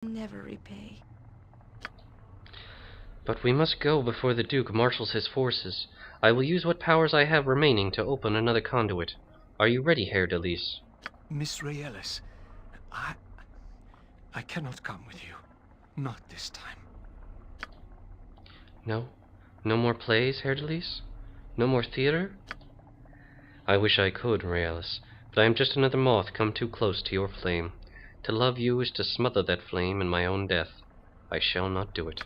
never repay. But we must go before the Duke marshals his forces. I will use what powers I have remaining to open another conduit. Are you ready, Haer'dalis? Miss Raelis, I cannot come with you. Not this time. No? No more plays, Haer'dalis? No more theater? I wish I could, Raelis, but I am just another moth come too close to your flame. To love you is to smother that flame in my own death. I shall not do it.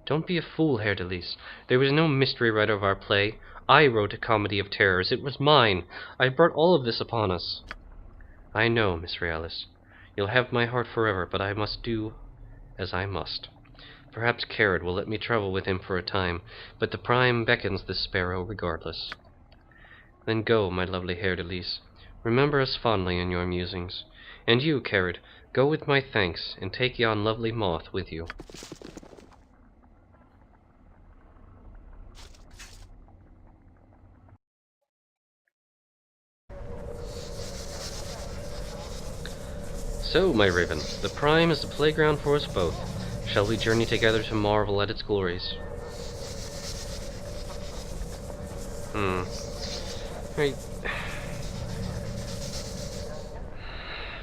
Don't be a fool, Haer'dalis. There was no mystery writer of our play. I wrote a comedy of terrors. It was mine. I brought all of this upon us. I know, Miss Raelis. You'll have my heart forever, but I must do as I must. Perhaps Kered will let me travel with him for a time, but the prime beckons this sparrow regardless. Then go, my lovely Haer'dalis. Remember us fondly in your musings. And you, Kered, go with my thanks, and take yon lovely moth with you. So, my raven, the prime is the playground for us both. Shall we journey together to marvel at its glories? Right.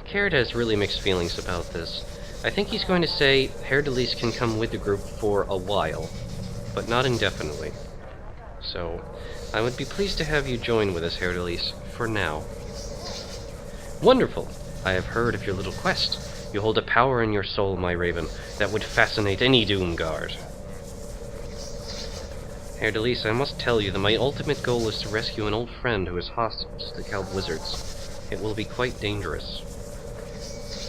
Kered has really mixed feelings about this. I think he's going to say Haer'dalis can come with the group for a while, but not indefinitely. So, I would be pleased to have you join with us, Haer'dalis, for now. Wonderful! I have heard of your little quest. You hold a power in your soul, my raven, that would fascinate any Doomguard. Haer'dalis, I must tell you that my ultimate goal is to rescue an old friend who is hostage to the Kelp wizards. It will be quite dangerous.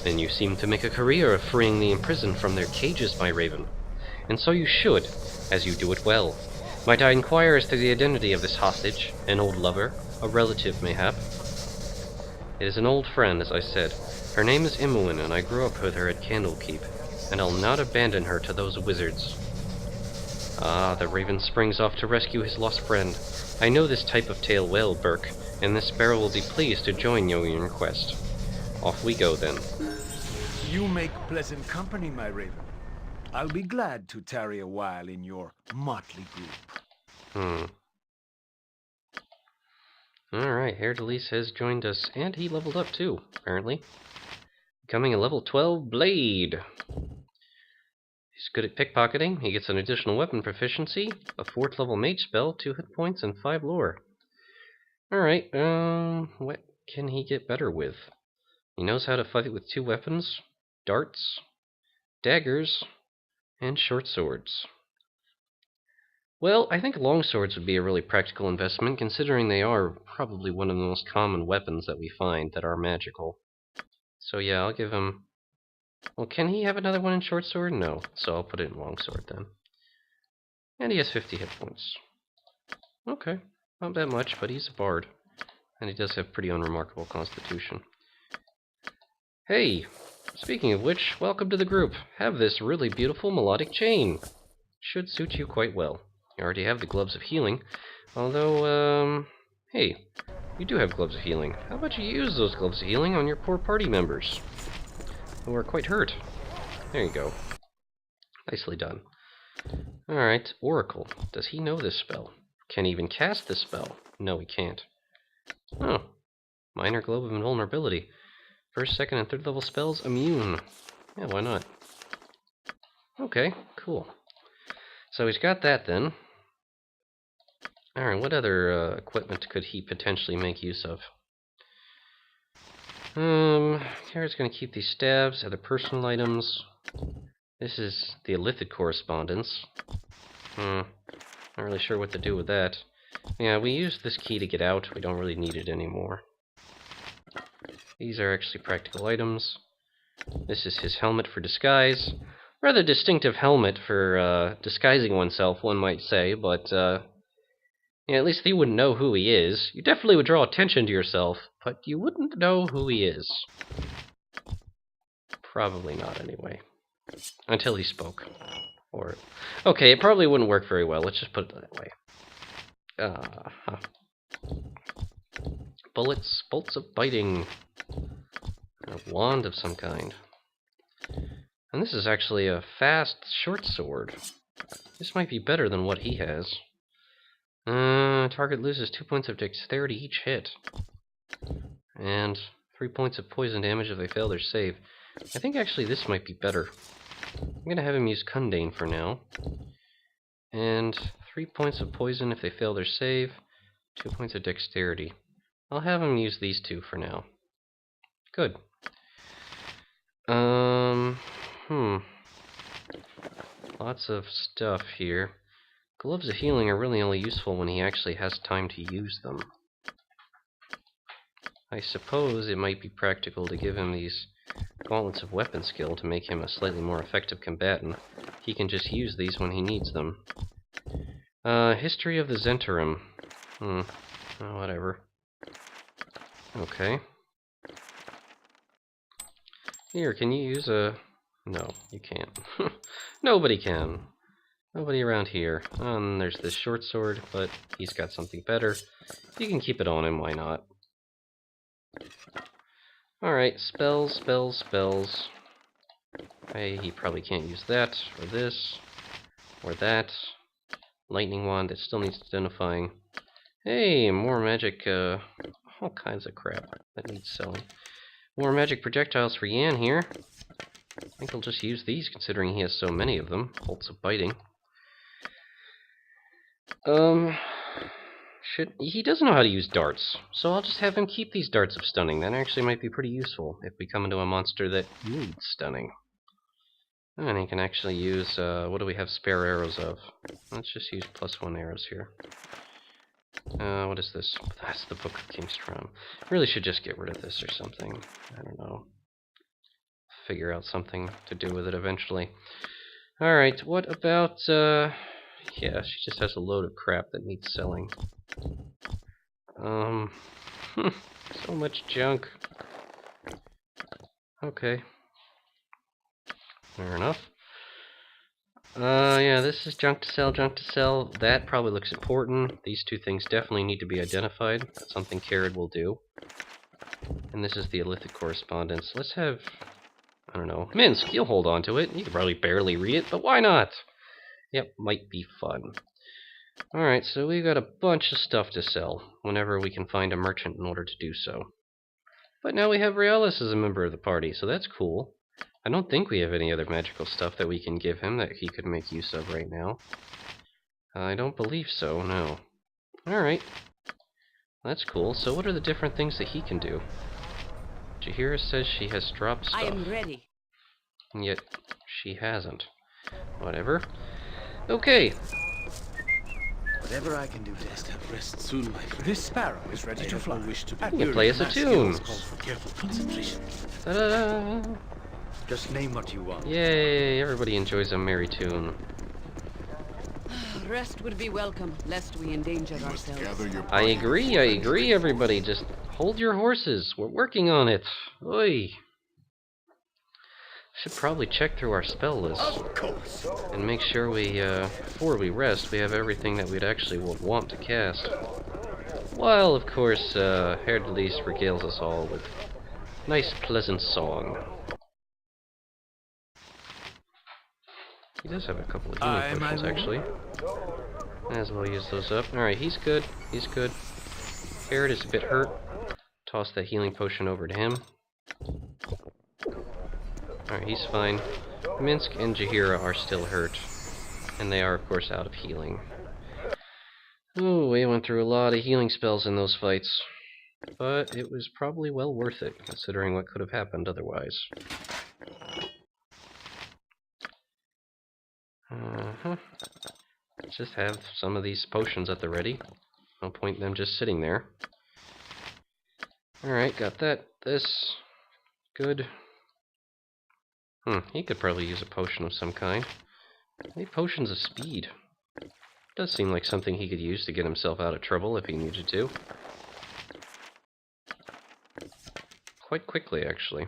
Then you seem to make a career of freeing the imprisoned from their cages, my raven. And so you should, as you do it well. Might I inquire as to the identity of this hostage? An old lover? A relative, mayhap? It is an old friend, as I said. Her name is Imoen, and I grew up with her at Candlekeep, and I'll not abandon her to those wizards. Ah, the raven springs off to rescue his lost friend. I know this type of tale well, Burke, and this sparrow will be pleased to join you in your quest. Off we go, then. You make pleasant company, my raven. I'll be glad to tarry a while in your motley group. Alright, Haer'dalis has joined us, and he leveled up too, apparently. Becoming a level 12 Blade. He's good at pickpocketing, he gets an additional weapon proficiency, a 4th level mage spell, 2 hit points, and 5 lore. Alright, what can he get better with? He knows how to fight with 2 weapons, darts, daggers, and short swords. Well, I think longswords would be a really practical investment, considering they are probably one of the most common weapons that we find that are magical. So yeah, I'll give him... Well, can he have another one in short sword? No, so I'll put it in longsword then. And he has 50 hit points. Okay, not that much, but he's a bard. And he does have pretty unremarkable constitution. Hey! Speaking of which, welcome to the group. Have this really beautiful melodic chain. Should suit you quite well. You already have the gloves of healing, although, hey, you do have gloves of healing. How about you use those gloves of healing on your poor party members, who are quite hurt? There you go. Nicely done. Alright, Oracle. Does he know this spell? Can he even cast this spell? No, he can't. Oh. Minor Globe of Invulnerability. First, second, and third level spells immune. Yeah, why not? Okay, cool. So he's got that then. Alright, what other equipment could he potentially make use of? Kered's going to keep these stabs, other personal items. This is the Illithid correspondence. Not really sure what to do with that. Yeah, we used this key to get out. We don't really need it anymore. These are actually practical items. This is his helmet for disguise. Rather distinctive helmet for disguising oneself, one might say, but yeah, at least you wouldn't know who he is. You definitely would draw attention to yourself, but you wouldn't know who he is. Probably not, anyway. Until he spoke. Or... Okay, it probably wouldn't work very well. Let's just put it that way. Bullets, bolts of biting. A wand of some kind. And this is actually a fast short sword. This might be better than what he has. Target loses 2 points of dexterity each hit. And 3 points of poison damage if they fail their save. I think actually this might be better. I'm going to have him use Kundane for now. And 3 points of poison if they fail their save. 2 points of dexterity. I'll have him use these two for now. Good. Lots of stuff here. Gloves of Healing are really only useful when he actually has time to use them. I suppose it might be practical to give him these Gauntlets of Weapon Skill to make him a slightly more effective combatant. He can just use these when he needs them. History of the Zhentarim. Whatever. Okay. Here, can you use a... No, you can't. Nobody can. Nobody around here. And there's this short sword, but he's got something better. You can keep it on him, why not? Alright, spells, spells, spells. Hey, he probably can't use that, or this, or that. Lightning wand, it still needs identifying. Hey, more magic, all kinds of crap that needs selling. More magic projectiles for Yan here. I think I'll just use these, considering he has so many of them. Bolts of biting. He doesn't know how to use darts, so I'll just have him keep these darts of stunning. That actually might be pretty useful if we come into a monster that needs stunning. And he can actually use, what do we have spare arrows of? Let's just use +1 arrows here. What is this? That's the Book of Kingstrom. Really should just get rid of this or something. I don't know. Figure out something to do with it eventually. Alright, what about, yeah, she just has a load of crap that needs selling. So much junk. Okay. Fair enough. Yeah, this is junk to sell, junk to sell. That probably looks important. These two things definitely need to be identified. That's something Kered will do. And this is the Illithid correspondence. Let's have, I don't know, Minsk, you'll hold on to it. You can probably barely read it, but why not? Yep, might be fun. Alright, so we've got a bunch of stuff to sell, whenever we can find a merchant in order to do so. But now we have Raelis as a member of the party, so that's cool. I don't think we have any other magical stuff that we can give him that he could make use of right now. I don't believe so, no. Alright. That's cool. So what are the different things that he can do? Jaheira says she has dropped stuff. I am ready. And yet, she hasn't. Whatever. Okay. Whatever I can do to have rest soon, my friend. This sparrow is ready to fly. Wish to be You can play us a tune. calls for careful concentration. Ta-da! Just name what you want. Yay! Everybody enjoys a merry tune. Rest would be welcome, lest we endanger ourselves. I agree, everybody. Just hold your horses. We're working on it. Oi! Should probably check through our spell list. Of course. And make sure we, before we rest, we have everything that we'd actually want to cast. While, of course, Haer'dalis regales us all with nice, pleasant song. He does have a couple of healing potions, actually. Might as well use those up. Alright, he's good. He's good. Kered is a bit hurt. Toss that healing potion over to him. Alright, he's fine. Minsk and Jaheira are still hurt. And they are, of course, out of healing. Oh, we went through a lot of healing spells in those fights. But it was probably well worth it, considering what could have happened otherwise. Let's just have some of these potions at the ready. No point in them just sitting there. Alright, got that. This. Good. He could probably use a potion of some kind. Maybe potions of speed. Does seem like something he could use to get himself out of trouble if he needed to. Quite quickly, actually.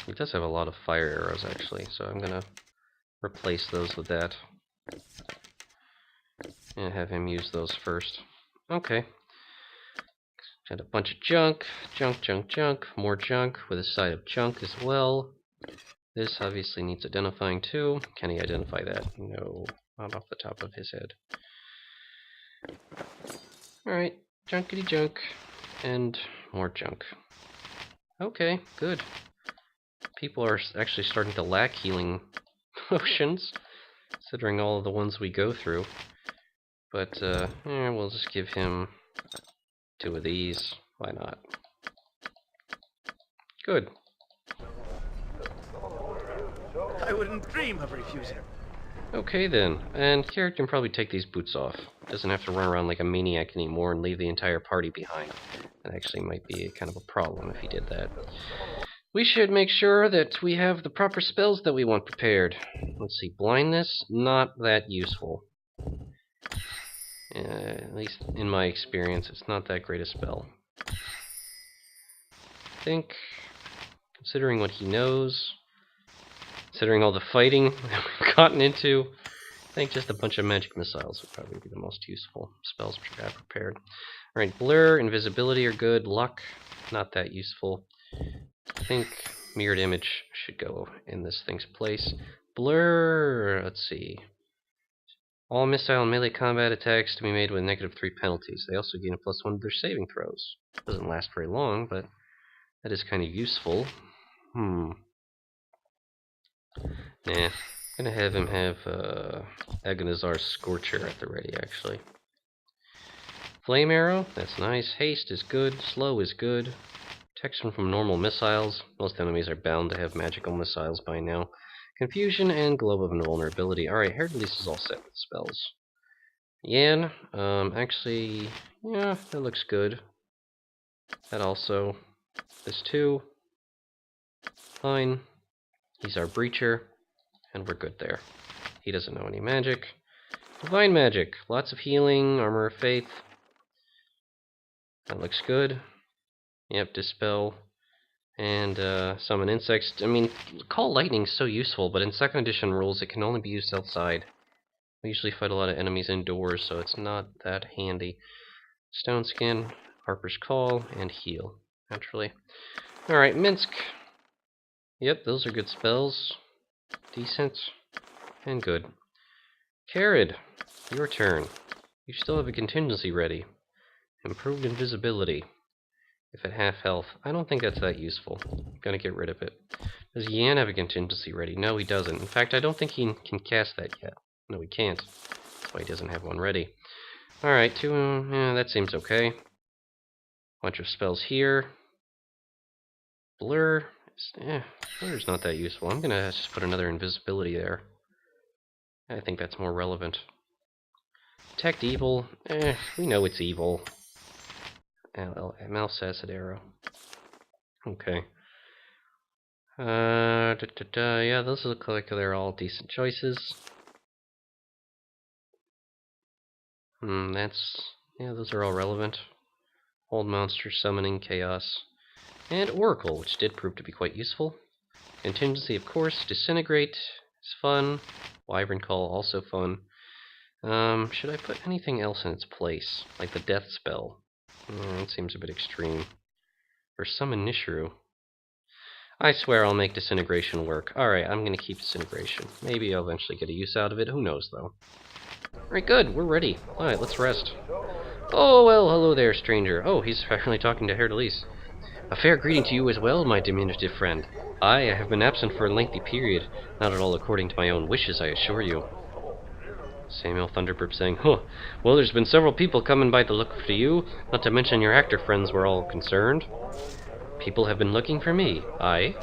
He does have a lot of fire arrows, actually, so I'm gonna replace those with that. And have him use those first. Okay. Got a bunch of junk, junk, more junk with a side of junk as well. This obviously needs identifying too. Can he identify that? No, not off the top of his head. Alright, junkity junk, and more junk. Okay, good. People are actually starting to lack healing potions, considering all of the ones we go through. But, we'll just give him 2 of these. Why not? Good. I wouldn't dream of refusing. Okay then, and Kered can probably take these boots off. Doesn't have to run around like a maniac anymore and leave the entire party behind. That actually might be kind of a problem if he did that. We should make sure that we have the proper spells that we want prepared. Let's see, blindness, not that useful. At least in my experience, it's not that great a spell. I think, considering what he knows, considering all the fighting that we've gotten into, I think just a bunch of magic missiles would probably be the most useful spells which I have prepared. Alright, blur, invisibility are good, luck, not that useful. I think mirrored image should go in this thing's place. Blur, let's see. All missile and melee combat attacks to be made with -3 penalties. They also gain a +1 to their saving throws. Doesn't last very long, but that is kind of useful. Nah, gonna have him have Agonizar's Scorcher at the ready, actually. Flame Arrow, that's nice. Haste is good. Slow is good. Protection from normal missiles. Most enemies are bound to have magical missiles by now. Confusion and Globe of Invulnerability. Alright, Haer'dalis is all set with spells. Yan, actually, yeah, that looks good. That also. This too. Fine. He's our Breacher, and we're good there. He doesn't know any magic. Divine Magic. Lots of healing, Armor of Faith. That looks good. Yep, Dispel. And summon insects. I mean, Call Lightning's so useful, but in 2nd edition rules it can only be used outside. We usually fight a lot of enemies indoors, so it's not that handy. Stone Skin, Harper's Call, and Heal, naturally. Alright, Minsk. Yep, those are good spells. Decent. And good. Kered, your turn. You still have a contingency ready. Improved invisibility. If at half health. I don't think that's that useful. I'm gonna get rid of it. Does Yan have a contingency ready? No, he doesn't. In fact, I don't think he can cast that yet. No, he can't. That's why he doesn't have one ready. Alright, yeah, that seems okay. Bunch of spells here. Blur. Blur's not that useful. I'm gonna just put another invisibility there. I think that's more relevant. Detect evil. We know it's evil. Mouse acid arrow. Okay. Yeah, those look like they're all decent choices. Yeah, those are all relevant. Old monster, summoning, chaos. And Oracle, which did prove to be quite useful. Contingency, of course. Disintegrate is fun. Wyvern Call, also fun. Should I put anything else in its place? Like the death spell? That seems a bit extreme. Or summon Nishru. I swear I'll make Disintegration work. Alright, I'm gonna keep Disintegration. Maybe I'll eventually get a use out of it. Who knows, though. Alright, good. We're ready. Alright, let's rest. Oh, well, hello there, stranger. Oh, he's actually talking to Haer'dalis. A fair greeting to you as well, my diminutive friend. I have been absent for a lengthy period, not at all according to my own wishes, I assure you. Samuel Thunderburp saying, huh, well, there's been several people coming by to look for you, not to mention your actor friends were all concerned. People have been looking for me. Aye?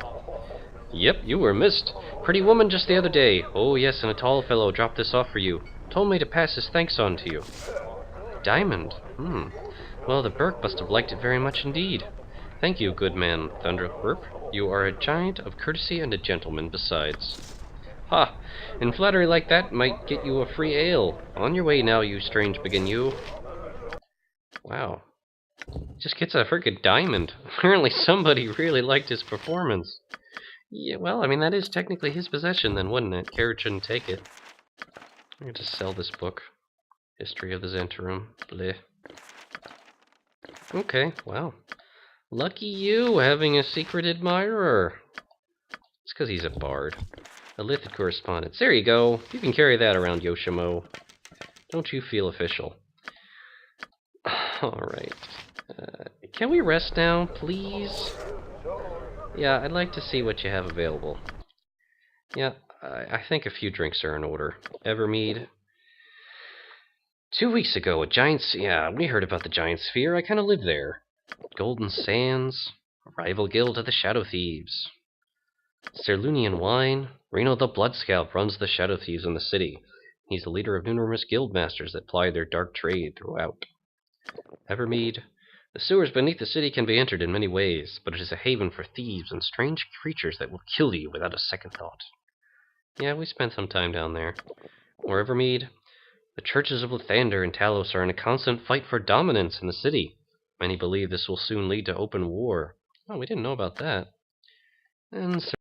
Yep, you were missed. Pretty woman just the other day. Oh, yes, and a tall fellow dropped this off for you. Told me to pass his thanks on to you. Diamond? Well, the Burke must have liked it very much indeed. Thank you, good man, Thunderburp. You are a giant of courtesy and a gentleman besides. Ha! And flattery like that might get you a free ale. On your way now, you strange begin you. Wow. Just gets a frickin' diamond. Apparently somebody really liked his performance. Yeah, well, I mean, that is technically his possession then, wouldn't it? Kered shouldn't take it. I'm going to sell this book. History of the Zentarum. Bleh. Okay, wow. Lucky you, having a secret admirer. It's because he's a bard. A Lithid correspondence. There you go. You can carry that around, Yoshimo. Don't you feel official? Alright. Can we rest now, please? Yeah, I'd like to see what you have available. Yeah, I think a few drinks are in order. Evermead. 2 weeks ago, yeah, we heard about the Giant Sphere. I kind of lived there. Golden Sands. A rival guild of the Shadow Thieves. Cerlunian wine. Reno the Bloodscalp runs the Shadow Thieves in the city. He's the leader of numerous guild masters that ply their dark trade throughout. Evermead. The sewers beneath the city can be entered in many ways, but it is a haven for thieves and strange creatures that will kill you without a second thought. Yeah, we spent some time down there. Or Evermead. The churches of Lathander and Talos are in a constant fight for dominance in the city. Many believe this will soon lead to open war. Oh, we didn't know about that. And